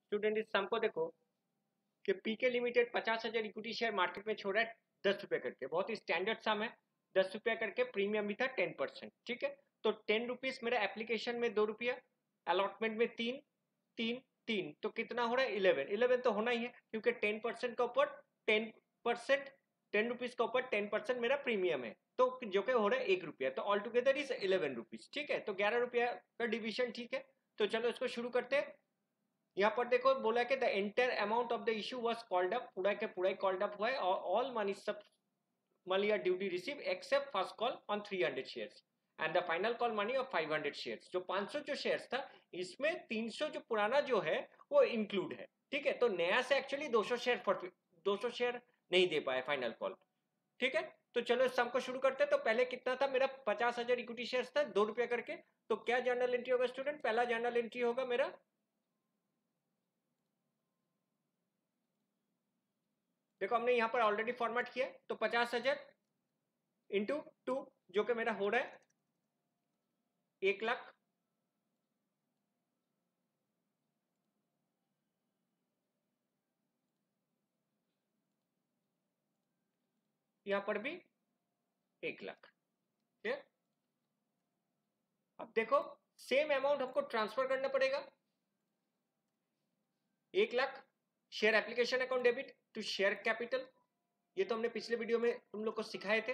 Student इस सम को देखो कि पीके लिमिटेड 50,000 इक्विटी शेयर मार्केट में छोड़ा है 10 रुपये करके, बहुत ही स्टैंडर्ड सम है। 10 रुपये करके, प्रीमियम भी था 10%। ठीक है, तो 10 रुपीज मेरा एप्लीकेशन में 2 रुपया, अलॉटमेंट में 3 3 3, तो कितना हो रहा है 11। 11 तो होना ही है क्योंकि 10% का ऊपर 10%, 10 रुपीज का ऊपर 10% मेरा प्रीमियम है, तो जो कि हो रहा है 1 रुपया, तो ऑल टुगेदर इज 11 रुपीज। ठीक है, तो 11 रुपया का डिविजन। ठीक है, तो चलो इसको शुरू करते हैं। यहाँ पर देखो बोला कि the entire amount of the issue was called up, पूरा के पूरा ही कॉल्ड अप हुआ है, और ऑल मनी सब money are duty received except first call on 300 shares and the final call money of 500 shares। जो 500 जो शेयर्स था इसमें 300 जो पुराना जो है वो इंक्लूड है। ठीक है, तो नया से एक्चुअली 200 शेयर नहीं दे पाए फाइनल कॉल। ठीक है, तो चलो इस सम को शुरू करते हैं। तो पहले कितना था मेरा 50,000 इक्विटी शेयर्स था 2 रुपया करके, तो क्या जर्नल एंट्री होगा स्टूडेंट? पहला जर्नल एंट्री होगा मेरा, देखो हमने यहां पर ऑलरेडी फॉर्मेट किया, तो 50,000 इंटू 2 जो कि मेरा हो रहा है 1,00,000, यहां पर भी 1,00,000। ठीक है, अब देखो सेम अमाउंट हमको ट्रांसफर करना पड़ेगा। 1,00,000 share application account debit to share capital, ये तो हमने पिछले वीडियो में तुम लोग को सिखाए थे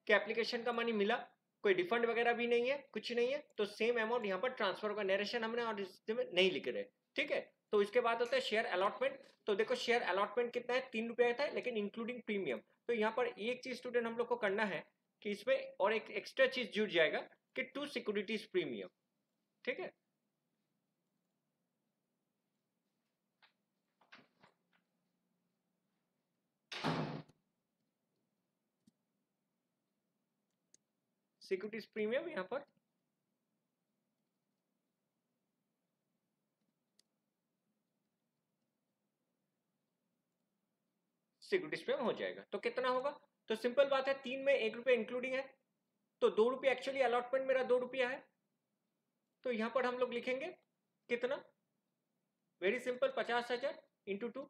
कि एप्लीकेशन का मनी मिला, कोई रिफंड वगैरह भी नहीं है, कुछ नहीं है, तो सेम अमाउंट यहाँ पर ट्रांसफर होगा। नरेशन हमने और इसमें नहीं लिख रहे। ठीक है, तो इसके बाद होता है शेयर अलॉटमेंट। तो देखो शेयर अलॉटमेंट कितना है, 3 रुपया था, लेकिन इंक्लूडिंग प्रीमियम। तो यहाँ पर एक चीज स्टूडेंट हम लोग को करना है कि इसमें और एक एक्स्ट्रा चीज जुड़ जाएगा कि 2 सिक्योरिटीज प्रीमियम। ठीक है, सिक्योरिटीज प्रीमियम यहाँ पर सिक्योरिटीज प्रीमियम हो जाएगा। तो कितना होगा? तो सिंपल बात है, 3 में 1 रुपया इंक्लूडिंग है, तो 2 रुपया एक्चुअली अलॉटमेंट मेरा 2 रुपया है, तो यहां पर हम लोग लिखेंगे कितना, वेरी सिंपल, 50,000 इंटू 2,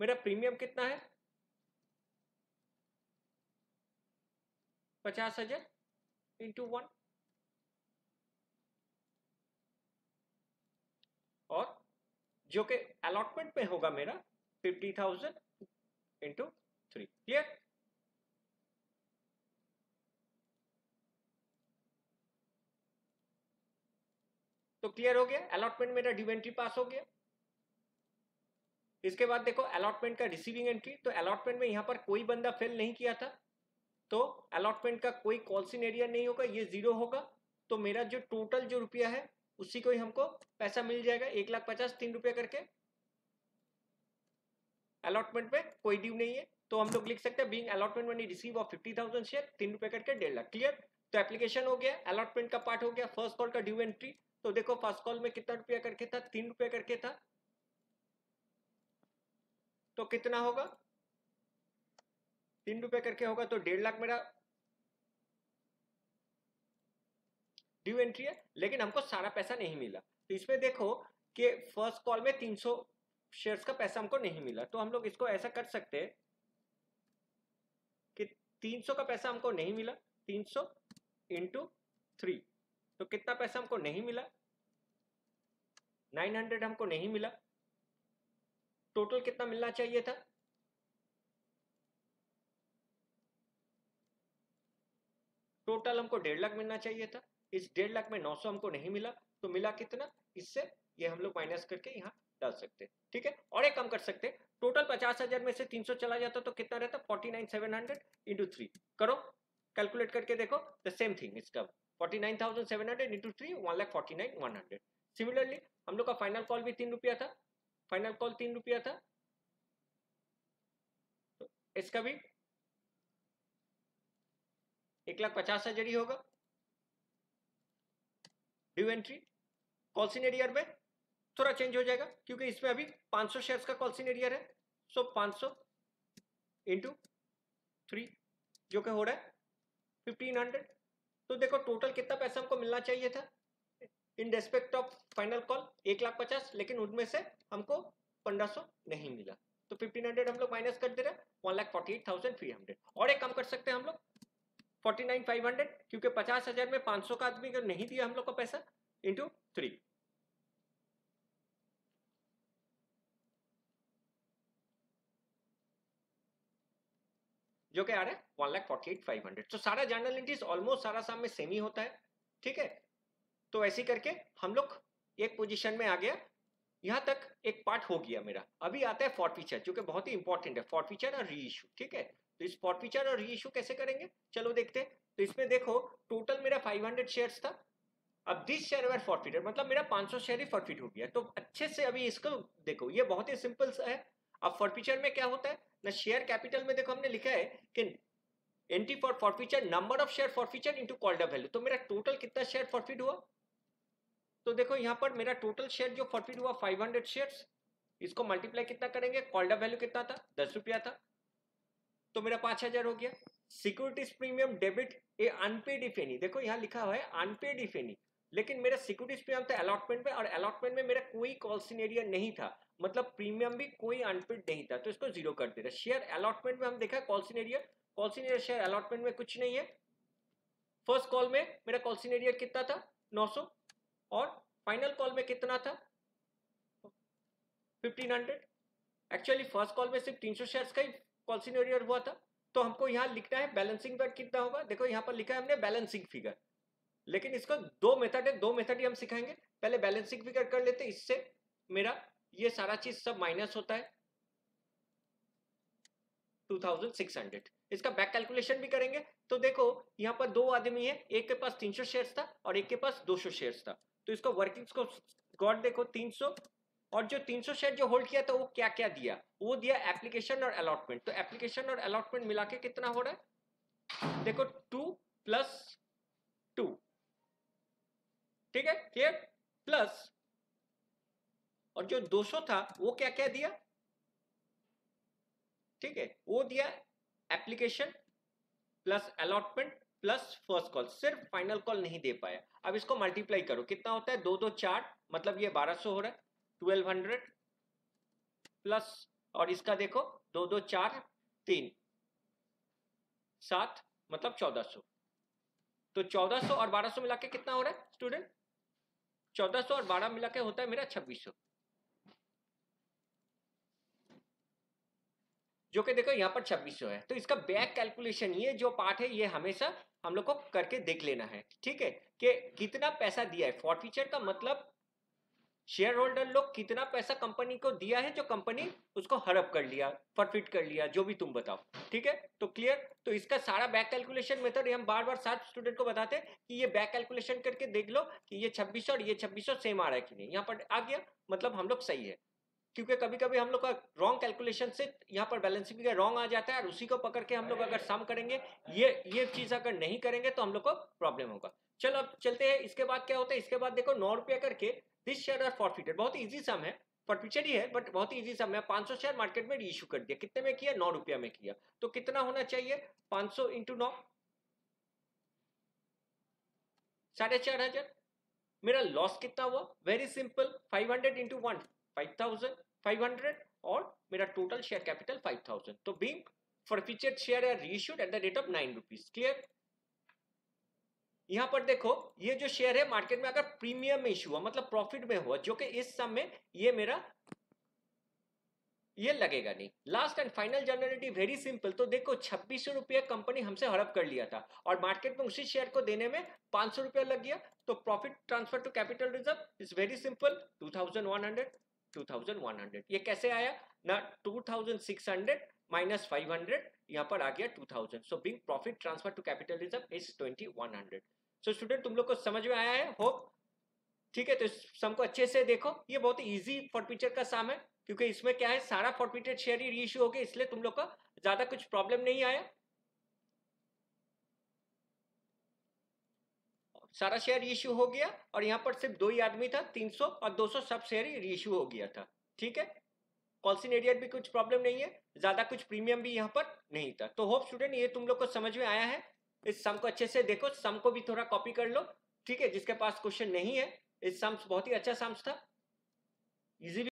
मेरा प्रीमियम कितना है 50,000 इंटू 1, और जो कि अलॉटमेंट में होगा मेरा 50,000 इंटू 3। क्लियर? तो क्लियर हो गया, अलॉटमेंट मेरा ड्यू एंट्री पास हो गया। इसके बाद देखो अलॉटमेंट का रिसीविंग एंट्री, तो अलॉटमेंट में यहां पर कोई बंदा फेल नहीं किया था, तो अलॉटमेंट का कोई कॉल्सिंग एरिया नहीं होगा, ये 0 होगा। तो मेरा जो टोटल जो रुपया है उसी को ही हमको पैसा मिल जाएगा, 1,50,000 3 रुपया करके। अलॉटमेंट में कोई ड्यू नहीं है, तो हम लोग लिख सकते हैं being allotment money receive of 50,000 share 3 रुपए करके 1,50,000। क्लियर? तो एप्लीकेशन हो गया, अलॉटमेंट का पार्ट हो गया, फर्स्ट कॉल का ड्यू एंट्री। तो देखो फर्स्ट कॉल में कितना रुपया करके था, 3 रुपया करके था, तो कितना होगा 3 रुपये करके होगा, तो 1,50,000 मेरा ड्यू एंट्री है, लेकिन हमको सारा पैसा नहीं मिला। तो इसमें देखो कि फर्स्ट कॉल में 300 शेयर्स का पैसा हमको नहीं मिला, तो हम लोग इसको ऐसा कर सकते हैं कि 300 का पैसा हमको नहीं मिला, 300 इंटू 3, तो कितना पैसा हमको नहीं मिला, 900 हमको नहीं मिला। टोटल कितना मिलना चाहिए था, टोटल हमको 1,50,000 मिलना चाहिए था। इस 1,50,000 में 900 हमको नहीं मिला, तो मिला कितना, इससे ये हम लोग माइनस करके यहाँ डाल सकते हैं। ठीक है, और एक काम कर सकते हैं, टोटल 50,000 में से 300 चला जाता तो कितना रहता, 49,700 इंटू 3। करो कैलकुलेट करके देखो, द सेम थिंग इसका 49,700 इंटू 3 1,49,100। सिमिलरली हम लोग का फाइनल कॉल भी 3 रुपया था, फाइनल कॉल 3 रुपया था, तो इसका भी 1,50,000 ही होगा। ड्यू एंट्री कॉल सिनेरियर में थोड़ा चेंज हो जाएगा क्योंकि इसमें अभी 500 शेयर्स का कॉल सिनेरियर है, सो 500 इंटू 3 जो कि हो रहा है 1,500। तो देखो टोटल कितना पैसा हमको मिलना चाहिए था, in respect of final call 1,50,000, लेकिन उनमें से हमको 1500 नहीं मिला, तो 1500 हम लोग माइनस कर दे रहे हैं, 1,48,300। और एक काम कर सकते हैं हम लोग 49,500, क्योंकि 50,000 में 500 का आदमी अगर नहीं दिया हम लोग को पैसा, इंटू 3, जो कि आ रहा है 1,48,500। तो सारा जर्नल एंट्रीज ऑलमोस्ट सारा साम में सेम ही होता है, ठीक है। तो ऐसे करके हम लोग एक पोजीशन में आ गया, यहां तक एक पार्ट हो गया मेरा। अभी आता है फॉरफीचर, जो कि बहुत ही इंपॉर्टेंट है, फॉरफीचर और री इशू, ठीक है। तो इस फॉरफीचर और री इशू कैसे करेंगे, चलो देखते हैं। तो इसमें देखो टोटल मेरा 500 शेयर्स था, अब दिस शेयर वर फॉरफिटेड, मतलब मेरा 500 शेयर ही फॉरफिट हो गया। तो अच्छे से अभी इसको देखो, ये बहुत ही सिंपल सा है। अब फॉरफिचर में क्या होता है ना, शेयर कैपिटल में देखो हमने लिखा है कि entry for forfeiture number of share forfeiture into called up value. तो मेरा टोटल कितना शेयर फॉरफिट हुआ, तो देखो यहाँ पर मेरा टोटल शेयर जो फॉरफिट हुआ 500 शेयर्स, इसको मल्टीप्लाई कितना करेंगे, कॉल्ड अप वैल्यू कितना था, 10 रुपया था, तो मेरा 5,000 हो गया। Securities premium debit A unpaid if any, देखो यहाँ लिखा हुआ है अनपेड इफ एनी, लेकिन मेरा सिक्योरिटीज प्रीमियम था अलॉटमेंट में, और अलॉटमेंट में मेरा कोई कॉल सिनेरियो नहीं था, मतलब प्रीमियम भी कोई अनपेड नहीं था, तो इसको जीरो कर दे रहा। शेयर अलॉटमेंट में हम देखा कॉल सिनेरियो शेयर अलॉटमेंट में कुछ नहीं है। फर्स्ट कॉल में मेरा कॉल सिनेरियो कितना था 900, और फाइनल कॉल में कितना था 1500। एक्चुअली फर्स्ट कॉल में सिर्फ 300 शेयर्स का ही कॉल सिनेरियो हुआ था, तो हमको यहाँ लिखना है बैलेंसिंग फिगर कितना होगा। देखो यहाँ पर लिखा है हमने बैलेंसिंग फिगर, लेकिन इसको दो मेथड है, दो मेथड ही हम सिखाएंगे। पहले बैलेंसिंग फिगर कर लेते, इससे मेरा ये सारा चीज सब माइनस होता है 2600। इसका बैक कैलकुलेशन भी करेंगे। तो देखो यहाँ पर दो आदमी है, एक के पास 300 शेयर्स था और एक के पास 200 शेयर्स था, तो इसको वर्किंग्स को गॉड देखो 300, और जो 300 शेयर जो होल्ड किया था वो क्या क्या दिया, वो दिया एप्लीकेशन और अलॉटमेंट। तो एप्लीकेशन और अलॉटमेंट मिला के कितना हो रहा है, देखो 2 + 2, ठीक है, क्लियर, प्लस, और जो 200 था वो क्या क्या दिया, ठीक है, वो दिया application plus allotment plus first call, सिर्फ फाइनल कॉल नहीं दे पाया। अब इसको मल्टीप्लाई करो, कितना होता है 2 2 4, मतलब ये 1200 हो रहा है, 1200 प्लस, और इसका देखो 2 2 4 3 7, मतलब 1400। तो 1400 और 1200 मिला के कितना हो रहा है स्टूडेंट, 1400 और 12 मिला के होता है मेरा 2600, जो कि देखो यहाँ पर 2600 है। तो इसका बैक कैलकुलेशन, ये जो पार्ट है ये हमेशा हम लोग को करके देख लेना है, ठीक है, कि कितना पैसा दिया है। फॉरफीचर का मतलब शेयर होल्डर लोग कितना पैसा कंपनी को दिया है, जो कंपनी उसको हड़प कर लिया, फॉरफिट कर लिया, जो भी तुम बताओ, ठीक है। तो क्लियर, तो इसका सारा बैक कैलकुलेशन मेथड हम बार बार साथ स्टूडेंट को बताते हैं कि ये बैक कैलकुलेशन करके देख लो कि ये 2600 और ये 2600 सेम आ रहा है कि नहीं। यहाँ पर आ गया, मतलब हम लोग सही है, क्योंकि कभी कभी हम लोग का रॉन्ग कैलकुलेशन से यहाँ पर बैलेंसिंग फिगर रॉन्ग आ जाता है, और उसी को पकड़ के हम लोग अगर सम करेंगे, ये चीज अगर नहीं करेंगे तो हम लोग को प्रॉब्लम होगा। चलो अब चलते हैं, इसके बाद क्या होता है, इसके बाद देखो 9 रुपया करके दिस शेयर आर फॉरफिटेड, बहुत इजी सम है, फॉरफिटेड ही है बट बहुत इजी सम है। 500 शेयर मार्केट में रीइश्यू कर दिया, कितने में किया 9 रुपया में किया, तो कितना होना चाहिए 500 × 9, 4,500। मेरा लॉस कितना हुआ, वेरी सिंपल, 500 × 1 5,500, और मेरा टोटल शेयर कैपिटल 5,000। तो being forfeited share are reissued at the rate of 9 rupees, clear. यहां पर देखो ये जो शेयर है मार्केट में अगर प्रीमियम में इशू हुआ, मतलब प्रॉफिट में हुआ, जो कि इस सम में ये मेरा ये लगेगा नहीं। Last and final generality very simple, तो देखो 2600 रुपया कंपनी हमसे हड़प कर लिया था, और मार्केट में उसी शेयर को देने में 500 रुपया लग गया, तो profit transfer to capital reserve is very simple, 2100 2100। ये कैसे आया ना, 2600 माइनस 500, यहाँ पर आ गया 2000, so being profit transfer to capital reserve is 2100। So student तुम लोग को समझ में आया है होप, ठीक है। तो इस सम को अच्छे से देखो, ये बहुत इजी फॉरफिचर का सम है, क्योंकि इसमें क्या है सारा फॉरफिटेड शेयर ही रीइश्यू हो गया, इसलिए तुम लोग का ज्यादा कुछ प्रॉब्लम नहीं आया, सारा शेयर रीइश्यू हो गया, और यहाँ पर सिर्फ दो ही आदमी था, 300 और 200 सब शेयर ही रीइश्यू हो गया था, ठीक है। कॉल्सिन एरियर भी कुछ प्रॉब्लम नहीं है, ज्यादा कुछ प्रीमियम भी यहाँ पर नहीं था। तो होप स्टूडेंट ये तुम लोग को समझ में आया है। इस सम को अच्छे से देखो, सम को भी थोड़ा कॉपी कर लो, ठीक है, जिसके पास क्वेश्चन नहीं है इस सम्स बहुत ही अच्छा सम्स था, इजी